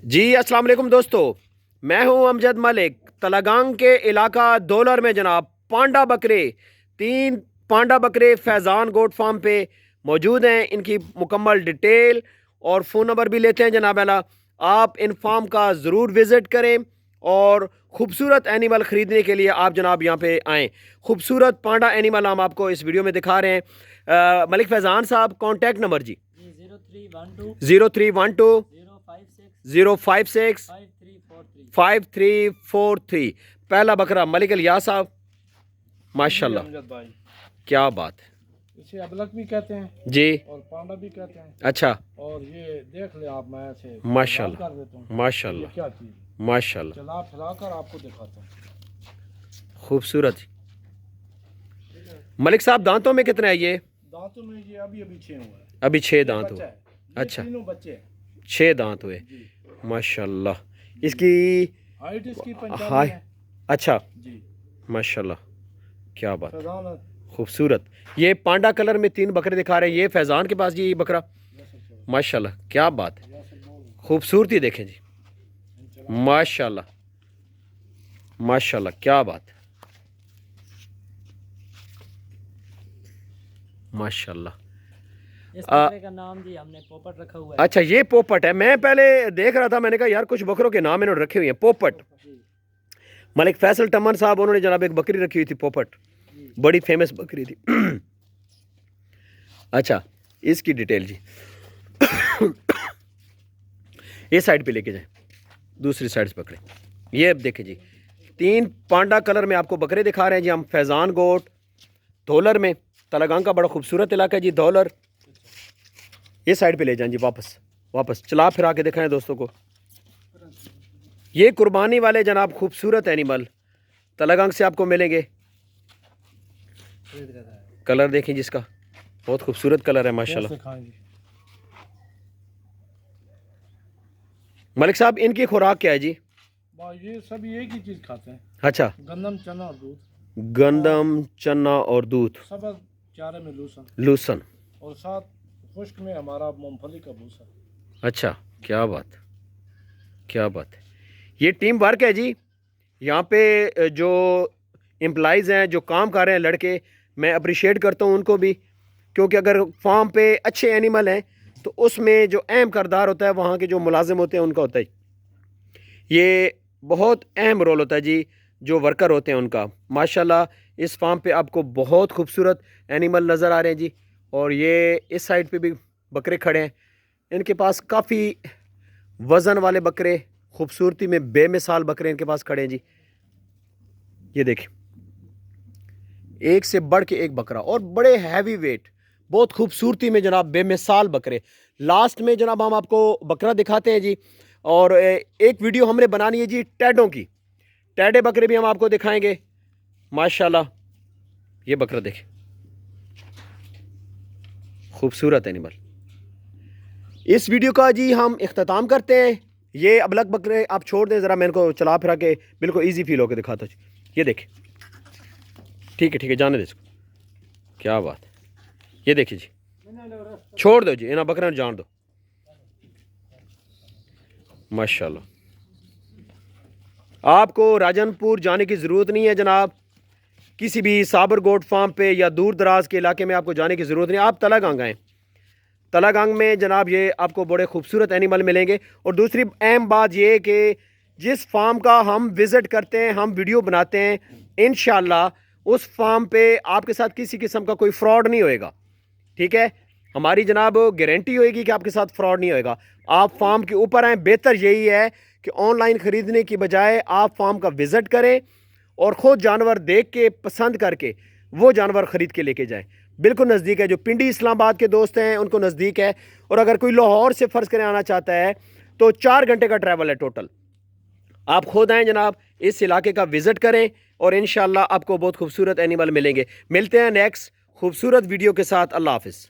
جی السلام علیکم دوستو، میں ہوں امجد ملک۔ تلگانگ کے علاقہ دولر میں جناب پانڈا بکرے 3 پانڈا بکرے فیضان گوٹ فارم پہ موجود ہیں۔ ان کی مکمل ڈیٹیل اور فون نمبر بھی لیتے ہیں جناب اعلیٰ۔ آپ ان فارم کا ضرور وزٹ کریں اور خوبصورت اینیمل خریدنے کے لیے آپ جناب یہاں پہ آئیں۔ خوبصورت پانڈا اینیمل ہم آپ کو اس ویڈیو میں دکھا رہے ہیں۔ ملک فیضان صاحب، کانٹیکٹ نمبر جی 0312 056 5343۔ پہلا بکرا ملک الیاس صاحب، ماشاءاللہ امجد بھائی، کیا بات ہے اسے ابلک بھی کہتے ہیں جی، اور پانڈا بھی کہتے ہیں۔ اچھا اور یہ دیکھ لیں آپ، میں اسے ماشاءاللہ کر دیتا ہوں ماشاءاللہ یہ کیا چیز ہے۔ ماشاءاللہ، چلا پھیلا کر آپ کو دکھاتا ہوں۔ خوبصورت۔ ملک صاحب دانتوں میں کتنا ہے یہ؟ دانتوں میں یہ ابھی 6 ہوا ہے، ابھی 6 دانت بچہ ہوئے۔ ہے، یہ اچھا، تینوں بچے ہیں 6 دانت ہوئے، جی۔ ماشاءاللہ۔ اس کی ہائٹ اس کی 95 ہائی، ہے اچھا جی۔ ماشاءاللہ، کیا بات، فیضان خوبصورت۔ یہ پانڈا کلر میں 3 بکرے دکھا رہے ہیں، یہ فیضان کے پاس جی یہ بکرا، ماشاءاللہ کیا بات ہے، خوبصورتی دیکھیں جی، ماشاءاللہ ماشاءاللہ کیا بات ہے، ماشاءاللہ۔ اس بکرے کا نام جی ہم نے پوپٹ رکھا ہوا ہے۔ اچھا یہ پوپٹ ہے، میں پہلے دیکھ رہا تھا، میں نے کہا یار کچھ بکروں کے نام انہوں نے رکھے ہوئے ہیں۔ پوپٹ، ملک فیصل ٹمن صاحب انہوں نے جناب ایک بکری رکھی ہوئی تھی پوپٹ، بڑی فیمس بکری تھی۔ اچھا اس کی ڈیٹیل جی، یہ سائڈ پہ لے کے جائیں، دوسری سائڈ سے پکڑیں۔ یہ اب دیکھیں جی 3 پانڈا کلر میں آپ کو بکرے دکھا رہے ہیں جی ہم، فیضان گوٹ دولر میں۔ تلگانگ کا بڑا خوبصورت علاقہ ہے جی دولر۔ یہ سائڈ پہ لے جائیں جی، واپس چلا پھرا کے دکھائیں دوستوں کو۔ یہ قربانی والے جناب خوبصورت اینیمل تلگانگ سے آپ کو ملیں گے۔ کلر دیکھیں جس کا، بہت خوبصورت کلر ہے ماشاءاللہ۔ کھائیں گے ملک صاحب ان کی خوراک کیا ہے جی؟ یہ سب ایک ہی چیز کھاتے ہیں، اچھا، گندم چنا اور دودھ، گندم چنا اور دودھ، سبز چارے میں لوسن، اور ساتھ خشک میں ہمارا مونگ پھلی کا بھوسا۔ اچھا کیا بات، کیا بات ہے۔ یہ ٹیم ورک ہے جی، یہاں پہ جو امپلائیز ہیں، جو کام کر رہے ہیں لڑکے، میں اپریشیٹ کرتا ہوں ان کو بھی، کیونکہ اگر فارم پہ اچھے اینیمل ہیں تو اس میں جو اہم کردار ہوتا ہے وہاں کے جو ملازم ہوتے ہیں ان کا ہوتا ہے۔ یہ بہت اہم رول ہوتا ہے جی، جو ورکر ہوتے ہیں ان کا۔ ماشاءاللہ اس فارم پہ آپ کو بہت خوبصورت اینیمل نظر آ رہے ہیں جی، اور یہ اس سائڈ پہ بھی بکرے کھڑے ہیں۔ ان کے پاس کافی وزن والے بکرے، خوبصورتی میں بے مثال بکرے ان کے پاس کھڑے ہیں جی۔ یہ دیکھیں ایک سے بڑھ کے ایک بکرا، اور بڑے ہیوی ویٹ، بہت خوبصورتی میں جناب بے مثال بکرے۔ لاسٹ میں جناب ہم آپ کو بکرا دکھاتے ہیں جی، اور ایک ویڈیو ہم نے بنانی ہے جی ٹیڈوں کی، ٹیڈے بکرے بھی ہم آپ کو دکھائیں گے ماشاءاللہ۔ یہ بکرا دیکھیں، خوبصورت اینیمل۔ اس ویڈیو کا جی ہم اختتام کرتے ہیں۔ یہ ابلک بکرے آپ چھوڑ دیں ذرا، میں ان کو چلا پھرا کے بالکل ایزی فیل ہو کے دکھاتا ہوں جی۔ یہ دیکھیں، ٹھیک ہے جانے دے اس کو، کیا بات ہے۔ یہ دیکھیں جی، چھوڑ دو جی، انہاں بکرے جان دو، ماشاءاللہ۔ آپ کو راجن پور جانے کی ضرورت نہیں ہے جناب، کسی بھی صابر گوٹ فارم پہ یا دور دراز کے علاقے میں آپ کو جانے کی ضرورت نہیں، آپ تلگانگ آئیں۔ تلگانگ میں جناب یہ آپ کو بڑے خوبصورت اینیمل ملیں گے۔ اور دوسری اہم بات یہ کہ جس فارم کا ہم وزٹ کرتے ہیں، ہم ویڈیو بناتے ہیں، انشاءاللہ اس فارم پہ آپ کے ساتھ کسی قسم کا کوئی فراڈ نہیں ہوئے گا، ٹھیک ہے؟ ہماری جناب گارنٹی ہوئے گی کہ آپ کے ساتھ فراڈ نہیں ہوئے گا۔ آپ فارم کے اوپر آئیں، بہتر یہی ہے کہ آن لائن خریدنے کی بجائے آپ فارم کا وزٹ کریں اور خود جانور دیکھ کے پسند کر کے وہ جانور خرید کے لے کے جائیں۔ بالکل نزدیک ہے، جو پنڈی اسلام آباد کے دوست ہیں ان کو نزدیک ہے، اور اگر کوئی لاہور سے فرض کریں آنا چاہتا ہے تو 4 گھنٹے کا ٹریول ہے ٹوٹل۔ آپ خود آئیں جناب، اس علاقے کا وزٹ کریں اور انشاءاللہ آپ کو بہت خوبصورت اینیمل ملیں گے۔ ملتے ہیں نیکسٹ خوبصورت ویڈیو کے ساتھ، اللہ حافظ۔